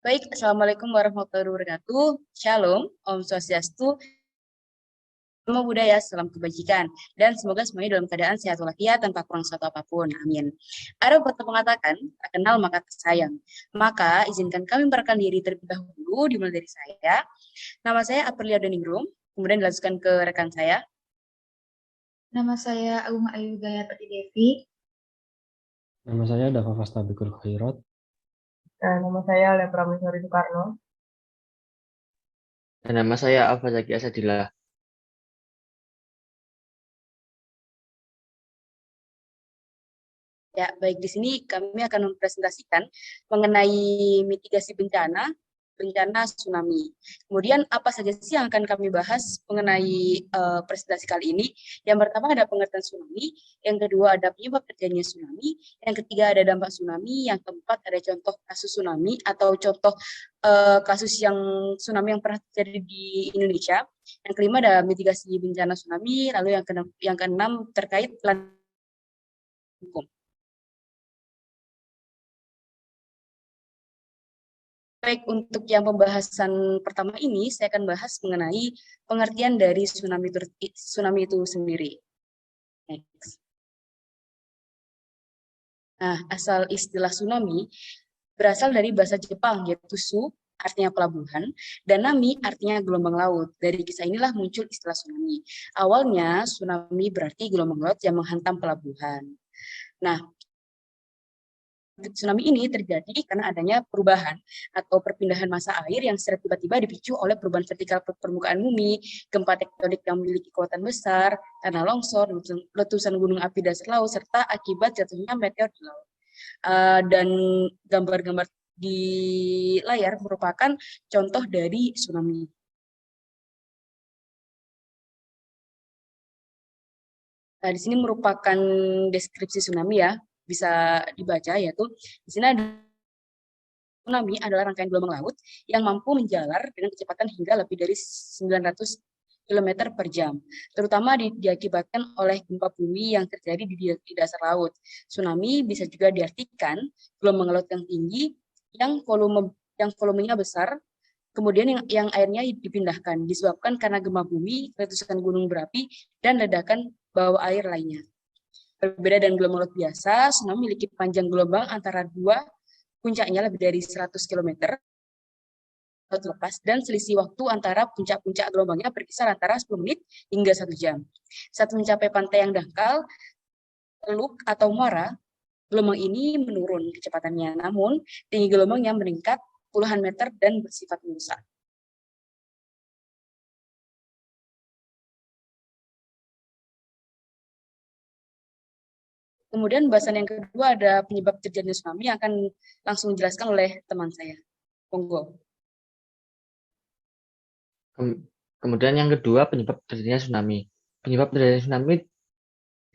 Baik, Assalamualaikum warahmatullahi wabarakatuh. Shalom, Om Swastiastu, Namo Buddhaya, salam kebajikan. Dan semoga semuanya dalam keadaan sehat walafiat tanpa kurang suatu apapun. Amin. Ada pepatah mengatakan, tak kenal maka tak sayang. Maka izinkan kami memperkenalkan diri terlebih dahulu, dimulai dari saya. Nama saya Aprilia Doningrum, kemudian dilanjutkan ke rekan saya. Nama saya Agung Ayu Gayatri Devi. Nama saya Dava Fastabikul Khairat. Nama saya Lepra Mesari Soekarno. Dan nama saya Alfa Zaki Asadillah. Ya, baik di sini kami akan mempresentasikan mengenai mitigasi bencana tsunami. Kemudian apa saja sih yang akan kami bahas mengenai presentasi kali ini? Yang pertama ada pengertian tsunami, yang kedua ada penyebab terjadinya tsunami, yang ketiga ada dampak tsunami, yang keempat ada contoh kasus tsunami atau contoh kasus yang tsunami yang pernah terjadi di Indonesia. Yang kelima ada mitigasi bencana tsunami, lalu yang keenam terkait plan hukum. Baik, untuk yang pembahasan pertama ini, saya akan bahas mengenai pengertian dari tsunami itu sendiri. Next. Nah, asal istilah tsunami berasal dari bahasa Jepang, yaitu su, artinya pelabuhan, dan nami artinya gelombang laut. Dari kisah inilah muncul istilah tsunami. Awalnya, tsunami berarti gelombang laut yang menghantam pelabuhan. Nah, tsunami ini terjadi karena adanya perubahan atau perpindahan massa air yang secara tiba-tiba dipicu oleh perubahan vertikal permukaan bumi, gempa tektonik yang memiliki kekuatan besar, tanah longsor, letusan gunung api dasar laut, serta akibat jatuhnya meteor di laut. Dan gambar-gambar di layar merupakan contoh dari tsunami. Nah, di sini merupakan deskripsi tsunami ya, bisa dibaca yaitu di sini ada tsunami adalah rangkaian gelombang laut yang mampu menjalar dengan kecepatan hingga lebih dari 900 km per jam, terutama diakibatkan oleh gempa bumi yang terjadi di dasar laut. Tsunami bisa juga diartikan gelombang laut yang tinggi yang volumenya besar, kemudian yang airnya dipindahkan disebabkan karena gempa bumi, letusan gunung berapi, dan ledakan bawah air lainnya. Berbeda dengan gelombang laut biasa, tsunami memiliki panjang gelombang antara dua puncaknya lebih dari 100 km laut lepas, dan selisih waktu antara puncak-puncak gelombangnya berkisar antara 10 menit hingga 1 jam. Saat mencapai pantai yang dangkal, teluk atau muara, gelombang ini menurun kecepatannya, namun tinggi gelombangnya meningkat puluhan meter dan bersifat merusak. Kemudian bahasan yang kedua ada penyebab terjadinya tsunami yang akan langsung dijelaskan oleh teman saya. Monggo. Kemudian yang kedua, penyebab terjadinya tsunami. Penyebab terjadinya tsunami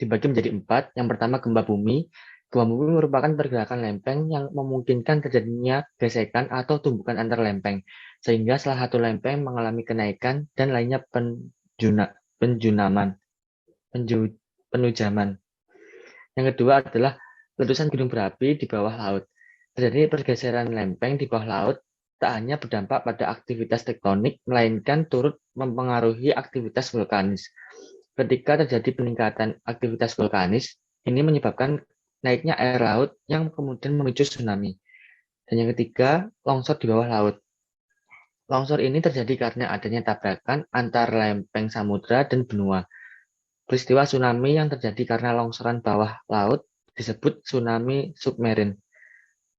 dibagi menjadi 4. Yang pertama, gempa bumi. Gempa bumi merupakan pergerakan lempeng yang memungkinkan terjadinya gesekan atau tumbukan antar lempeng, sehingga salah satu lempeng mengalami kenaikan dan lainnya penujaman. Yang kedua adalah letusan gunung berapi di bawah laut. Terjadi pergeseran lempeng di bawah laut tak hanya berdampak pada aktivitas tektonik, melainkan turut mempengaruhi aktivitas vulkanis. Ketika terjadi peningkatan aktivitas vulkanis, ini menyebabkan naiknya air laut yang kemudian memicu tsunami. Dan yang ketiga, longsor di bawah laut. Longsor ini terjadi karena adanya tabrakan antar lempeng samudra dan benua. Peristiwa tsunami yang terjadi karena longsoran bawah laut disebut tsunami submarin.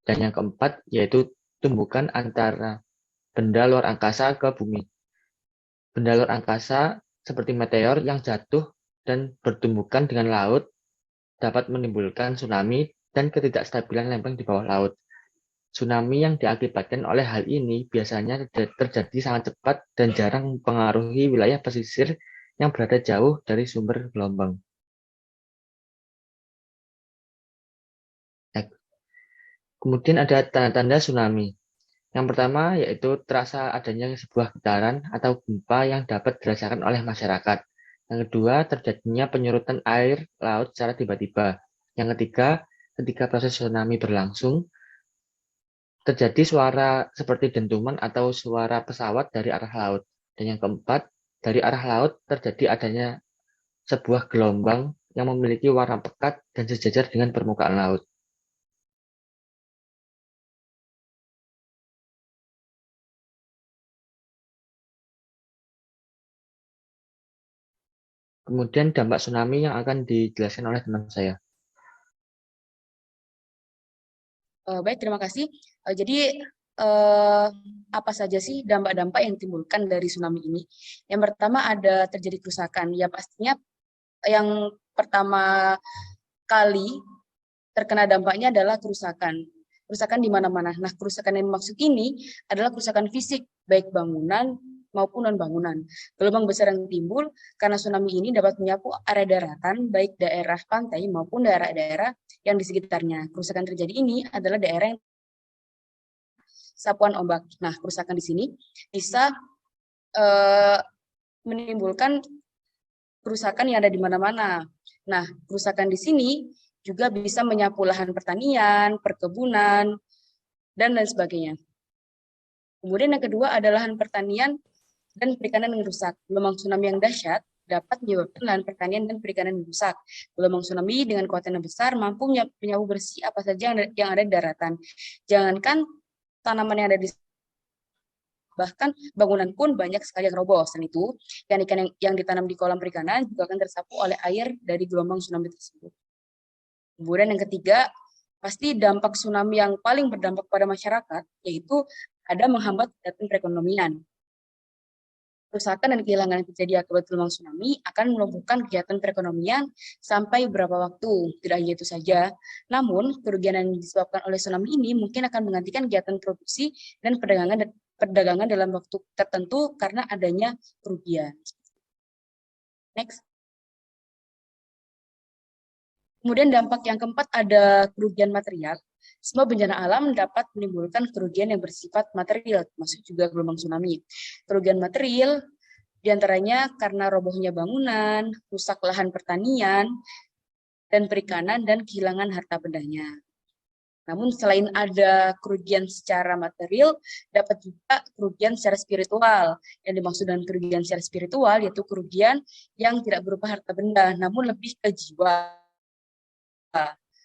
Dan yang keempat yaitu tumbukan antara benda luar angkasa ke bumi. Benda luar angkasa seperti meteor yang jatuh dan bertumbukan dengan laut dapat menimbulkan tsunami dan ketidakstabilan lempeng di bawah laut. Tsunami yang diakibatkan oleh hal ini biasanya terjadi sangat cepat dan jarang mempengaruhi wilayah pesisir yang berada jauh dari sumber gelombang. Kemudian ada tanda-tanda tsunami. Yang pertama yaitu terasa adanya sebuah getaran atau gempa yang dapat dirasakan oleh masyarakat. Yang kedua, terjadinya penyurutan air laut secara tiba-tiba. Yang ketiga, ketika proses tsunami berlangsung, terjadi suara seperti dentuman atau suara pesawat dari arah laut. Dan yang keempat, dari arah laut terjadi adanya sebuah gelombang yang memiliki warna pekat dan sejajar dengan permukaan laut. Kemudian dampak tsunami yang akan dijelaskan oleh teman saya. Baik, terima kasih. Jadi apa saja sih dampak-dampak yang ditimbulkan dari tsunami ini? Yang pertama ada terjadi kerusakan. Ya pastinya yang pertama kali terkena dampaknya adalah kerusakan. Kerusakan di mana-mana. Nah, kerusakan yang dimaksud ini adalah kerusakan fisik, baik bangunan maupun non-bangunan. Gelombang besar yang timbul karena tsunami ini dapat menyapu area daratan, baik daerah pantai maupun daerah-daerah yang di sekitarnya. Kerusakan terjadi ini adalah daerah yang sapuan ombak. Nah, kerusakan di sini bisa menimbulkan kerusakan yang ada di mana-mana. Nah, kerusakan di sini juga bisa menyapu lahan pertanian, perkebunan, dan lain sebagainya. Kemudian yang kedua adalah lahan pertanian dan perikanan yang rusak. Gelombang tsunami yang dahsyat dapat menyebabkan lahan pertanian dan perikanan yang rusak. Gelombang tsunami dengan kekuatan yang besar mampu menyapu bersih apa saja yang ada di daratan. Jangankan tanaman yang ada di bahkan bangunan pun banyak sekali yang roboh. Selain itu, ikan-ikan yang ditanam di kolam perikanan juga akan tersapu oleh air dari gelombang tsunami tersebut. Kemudian yang ketiga, pasti dampak tsunami yang paling berdampak pada masyarakat, yaitu ada menghambat kegiatan perekonomian. Kerusakan dan kehilangan yang terjadi akibat gelombang tsunami akan melumpuhkan kegiatan perekonomian sampai beberapa waktu. Tidak hanya itu saja, namun kerugian yang disebabkan oleh tsunami ini mungkin akan menggantikan kegiatan produksi dan perdagangan dalam waktu tertentu karena adanya kerugian. Next. Kemudian dampak yang keempat ada kerugian material. Semua bencana alam dapat menimbulkan kerugian yang bersifat material, termasuk juga gelombang tsunami. Kerugian material diantaranya karena robohnya bangunan, rusak lahan pertanian, dan perikanan, dan kehilangan harta bendanya. Namun selain ada kerugian secara material, dapat juga kerugian secara spiritual. Yang dimaksud dengan kerugian secara spiritual yaitu kerugian yang tidak berupa harta benda, namun lebih ke jiwa.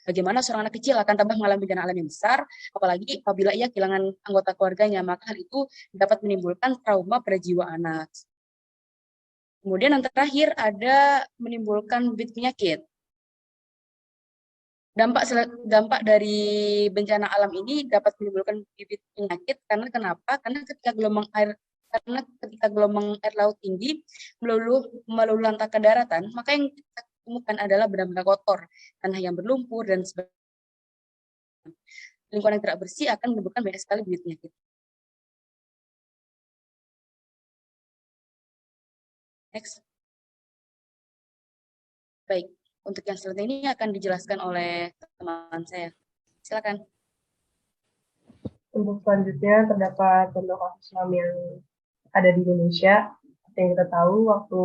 Bagaimana seorang anak kecil akan tambah mengalami bencana alam yang besar, apalagi apabila ia kehilangan anggota keluarganya, maka hal itu dapat menimbulkan trauma pada jiwa anak. Kemudian yang terakhir ada menimbulkan bibit penyakit. Dampak dari bencana alam ini dapat menimbulkan bibit penyakit karena kenapa? Karena ketika gelombang air laut tinggi melulantangkan daratan, maka yang kita temukan adalah benda-benda kotor, tanah yang berlumpur, dan sebagainya. Lingkungan yang tidak bersih akan menimbulkan banyak sekali bibit penyakit. Next. Baik, untuk yang selanjutnya ini akan dijelaskan oleh teman saya. Silakan. Untuk selanjutnya terdapat contoh kasus tsunami yang ada di Indonesia. Seperti yang kita tahu, waktu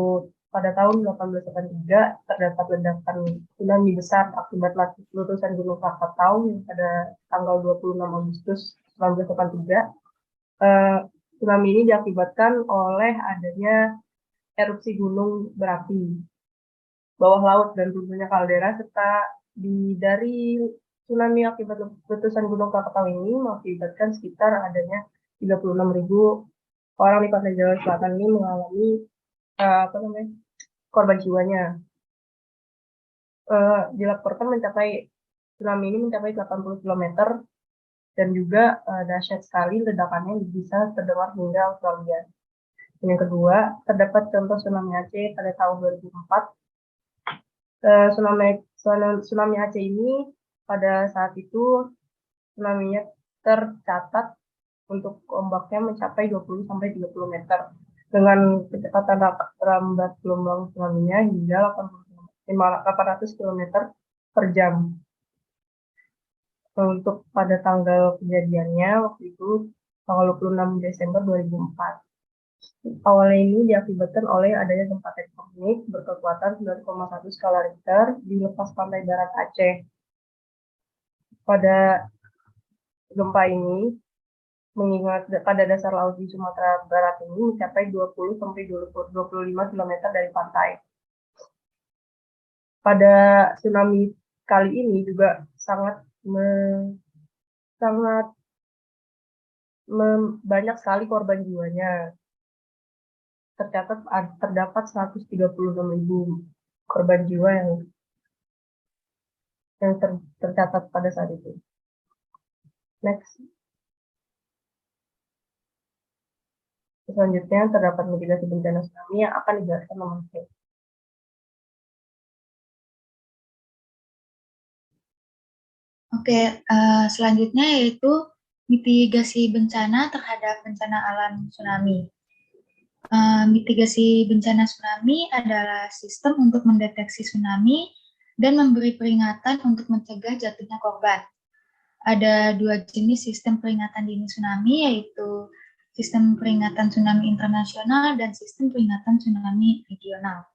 pada tahun 1883 terdapat ledakan tsunami besar akibat letusan Gunung Krakatau yang pada tanggal 26 Agustus 1983. Tsunami ini diakibatkan oleh adanya erupsi gunung berapi bawah laut dan runtuhnya kaldera, serta dari tsunami akibat letusan Gunung Krakatau ini mengakibatkan sekitar adanya 36.000 orang di pantai Jawa Selatan ini mengalami korban jiwanya. Dilaporkan tsunami ini mencapai 80 km dan juga dahsyat sekali ledakannya bisa terdengar hingga Australia. Dan yang kedua, terdapat contoh tsunami Aceh pada tahun 2004. Tsunami Aceh ini pada saat itu tsunami-nya tercatat untuk ombaknya mencapai 20-30 meter dengan kecepatan rambat gelombang tsunami-nya hingga 800 km per jam. Untuk pada tanggal kejadiannya waktu itu tanggal 26 Desember 2004. Awalnya ini diakibatkan oleh adanya gempa tektonik berkekuatan 9,1 skala Richter di lepas pantai barat Aceh. Pada gempa ini mengingat pada dasar laut di Sumatera Barat ini mencapai 20 sampai 25 km dari pantai. Pada tsunami kali ini juga sangat banyak sekali korban jiwanya. Terdapat 136.000 korban jiwa yang tercatat pada saat itu. Next. Selanjutnya terdapat mitigasi bencana tsunami yang akan dijelaskan nomor C. Oke, selanjutnya yaitu mitigasi bencana terhadap bencana alam tsunami. Mitigasi bencana tsunami adalah sistem untuk mendeteksi tsunami dan memberi peringatan untuk mencegah jatuhnya korban. Ada 2 jenis sistem peringatan dini tsunami, yaitu sistem peringatan tsunami internasional dan sistem peringatan tsunami regional.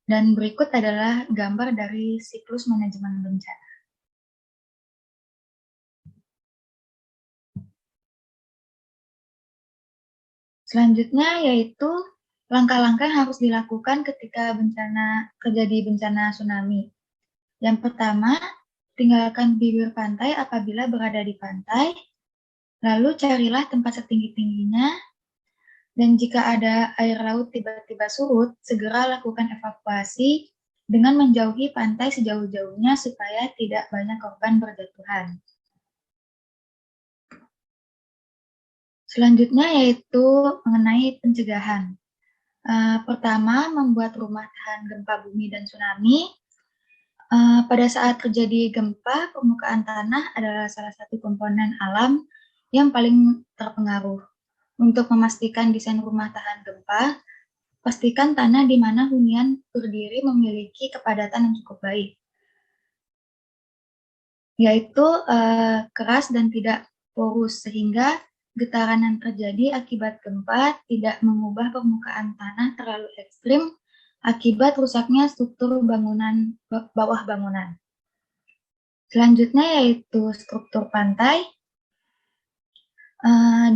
Dan berikut adalah gambar dari siklus manajemen bencana. Selanjutnya yaitu langkah-langkah yang harus dilakukan ketika terjadi bencana tsunami. Yang pertama, tinggalkan bibir pantai apabila berada di pantai, lalu carilah tempat setinggi-tingginya, dan jika ada air laut tiba-tiba surut, segera lakukan evakuasi dengan menjauhi pantai sejauh-jauhnya supaya tidak banyak korban berjatuhan. Selanjutnya yaitu mengenai pencegahan. Pertama, membuat rumah tahan gempa bumi dan tsunami. Pada saat terjadi gempa, permukaan tanah adalah salah satu komponen alam yang paling terpengaruh. Untuk memastikan desain rumah tahan gempa, pastikan tanah di mana hunian berdiri memiliki kepadatan yang cukup baik, yaitu keras dan tidak porus, sehingga getaran yang terjadi akibat gempa tidak mengubah permukaan tanah terlalu ekstrim akibat rusaknya struktur bangunan bawah bangunan. Selanjutnya yaitu struktur pantai.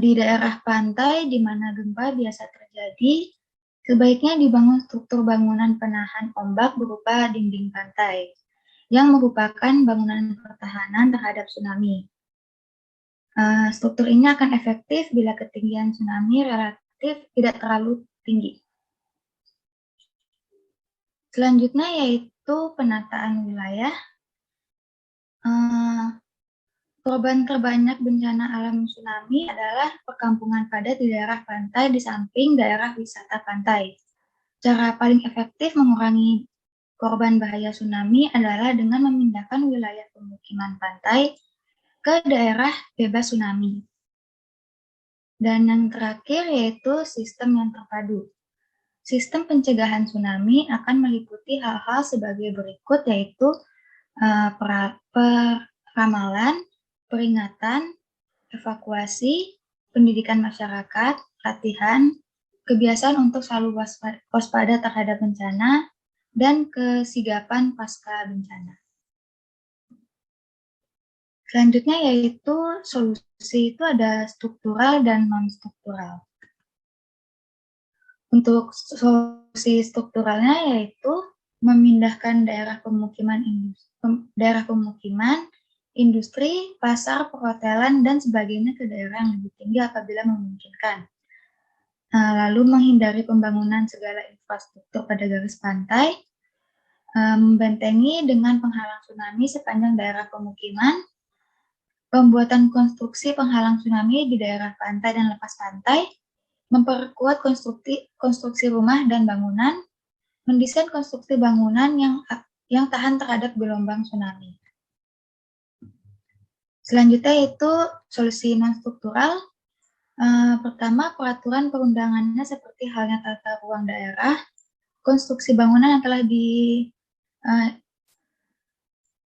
Di daerah pantai di mana gempa biasa terjadi, sebaiknya dibangun struktur bangunan penahan ombak berupa dinding pantai, yang merupakan bangunan pertahanan terhadap tsunami. Struktur ini akan efektif bila ketinggian tsunami relatif tidak terlalu tinggi. Selanjutnya yaitu penataan wilayah. Korban terbanyak bencana alam tsunami adalah perkampungan padat di daerah pantai di samping daerah wisata pantai. Cara paling efektif mengurangi korban bahaya tsunami adalah dengan memindahkan wilayah pemukiman pantai ke daerah bebas tsunami. Dan yang terakhir yaitu sistem yang terpadu. Sistem pencegahan tsunami akan meliputi hal-hal sebagai berikut, yaitu peramalan, peringatan, evakuasi, pendidikan masyarakat, latihan, kebiasaan untuk selalu waspada terhadap bencana, dan kesigapan pasca bencana. Selanjutnya yaitu solusi itu ada struktural dan non-struktural. Untuk solusi strukturalnya yaitu memindahkan daerah pemukiman, industri, pasar, perhotelan, dan sebagainya ke daerah yang lebih tinggi apabila memungkinkan. Lalu menghindari pembangunan segala infrastruktur pada garis pantai, membentengi dengan penghalang tsunami sepanjang daerah pemukiman, pembuatan konstruksi penghalang tsunami di daerah pantai dan lepas pantai, memperkuat konstruksi rumah dan bangunan, mendesain konstruksi bangunan yang tahan terhadap gelombang tsunami. Selanjutnya itu solusi non-struktural. Pertama, peraturan perundangannya seperti halnya tata ruang daerah, konstruksi bangunan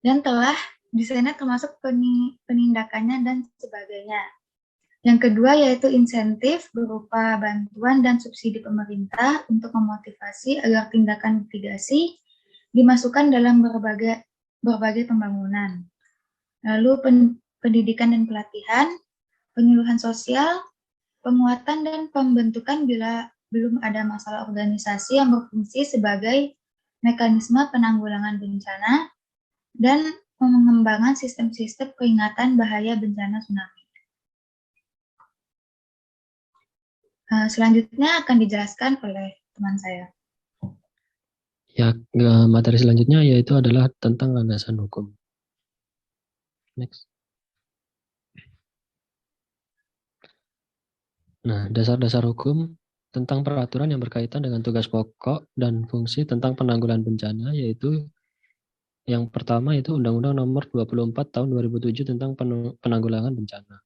yang telah desainnya termasuk penindakannya dan sebagainya. Yang kedua yaitu insentif berupa bantuan dan subsidi pemerintah untuk memotivasi agar tindakan mitigasi dimasukkan dalam berbagai pembangunan. Lalu pendidikan dan pelatihan, penyuluhan sosial, penguatan dan pembentukan bila belum ada masalah organisasi yang berfungsi sebagai mekanisme penanggulangan bencana, dan pengembangan sistem-sistem peringatan bahaya bencana tsunami. Selanjutnya akan dijelaskan oleh teman saya. Ya, materi selanjutnya yaitu adalah tentang landasan hukum. Next. Nah, dasar-dasar hukum tentang peraturan yang berkaitan dengan tugas pokok dan fungsi tentang penanggulangan bencana, yaitu yang pertama itu Undang-Undang Nomor 24 Tahun 2007 tentang penanggulangan bencana.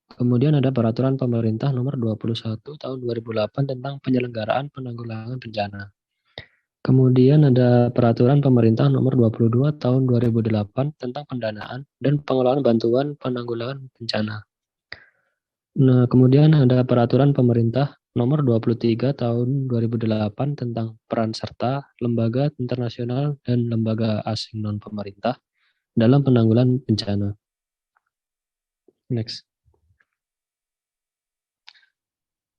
Kemudian ada Peraturan Pemerintah Nomor 21 Tahun 2008 tentang penyelenggaraan penanggulangan bencana. Kemudian ada Peraturan Pemerintah Nomor 22 Tahun 2008 tentang pendanaan dan pengelolaan bantuan penanggulangan bencana. Nah, kemudian ada Peraturan Pemerintah Nomor 23 Tahun 2008 tentang peran serta lembaga internasional dan lembaga asing non-pemerintah dalam penanggulangan bencana. Next.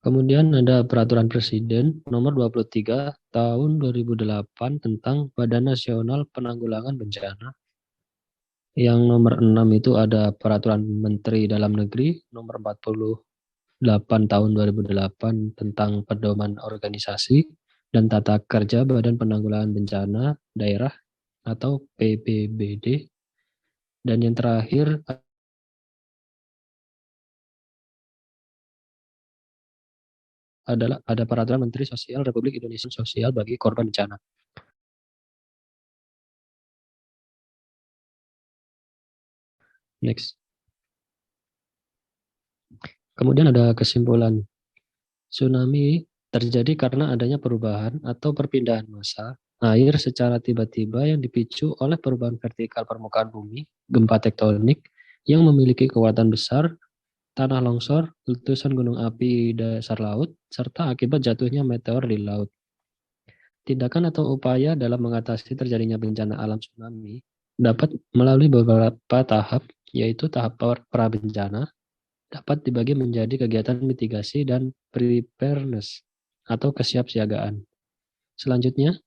Kemudian ada Peraturan Presiden Nomor 23 Tahun 2008 tentang Badan Nasional Penanggulangan Bencana. Yang nomor 6 itu ada Peraturan Menteri Dalam Negeri Nomor 48 Tahun 2008 tentang Pedoman Organisasi dan Tata Kerja Badan Penanggulangan Bencana Daerah atau PBBD. Dan yang terakhir adalah ada Peraturan Menteri Sosial Republik Indonesia Sosial bagi korban bencana. Next. Kemudian ada kesimpulan. Tsunami terjadi karena adanya perubahan atau perpindahan massa air secara tiba-tiba yang dipicu oleh perubahan vertikal permukaan bumi, gempa tektonik yang memiliki kekuatan besar, tanah longsor, letusan gunung api dasar laut, serta akibat jatuhnya meteor di laut. Tindakan atau upaya dalam mengatasi terjadinya bencana alam tsunami dapat melalui beberapa tahap, yaitu tahap pra-bencana, dapat dibagi menjadi kegiatan mitigasi dan preparedness atau kesiapsiagaan. Selanjutnya,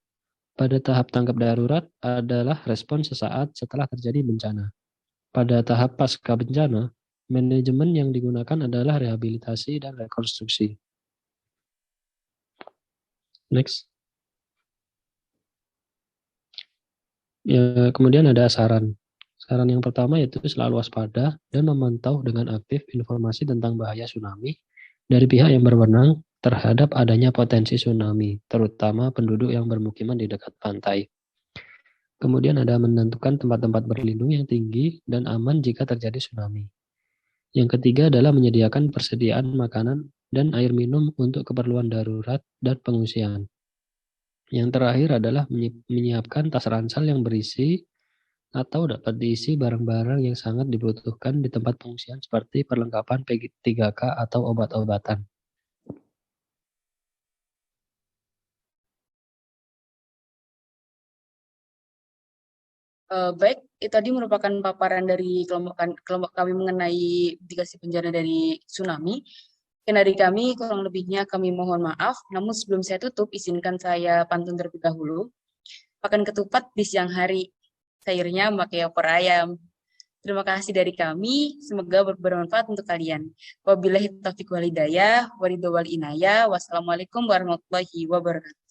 pada tahap tanggap darurat adalah respon sesaat setelah terjadi bencana. Pada tahap pasca bencana, manajemen yang digunakan adalah rehabilitasi dan rekonstruksi. Next. Ya, kemudian ada saran. Saran yang pertama yaitu selalu waspada dan memantau dengan aktif informasi tentang bahaya tsunami dari pihak yang berwenang terhadap adanya potensi tsunami, terutama penduduk yang bermukiman di dekat pantai. Kemudian ada menentukan tempat-tempat berlindung yang tinggi dan aman jika terjadi tsunami. Yang ketiga adalah menyediakan persediaan makanan dan air minum untuk keperluan darurat dan pengungsian. Yang terakhir adalah menyiapkan tas ransel yang berisi atau dapat diisi barang-barang yang sangat dibutuhkan di tempat pengungsian seperti perlengkapan P3K atau obat-obatan. Baik, itu tadi merupakan paparan dari kelompok kami mengenai mitigasi bencana dari tsunami. Sekian dari kami, kurang lebihnya kami mohon maaf. Namun sebelum saya tutup, izinkan saya pantun terlebih dahulu. Makan ketupat di siang hari, sayurnya pakai opor ayam. Terima kasih dari kami, semoga bermanfaat untuk kalian. Wabillahi taufiq wal hidayah, waridho wal inayah, wassalamualaikum warahmatullahi wabarakatuh.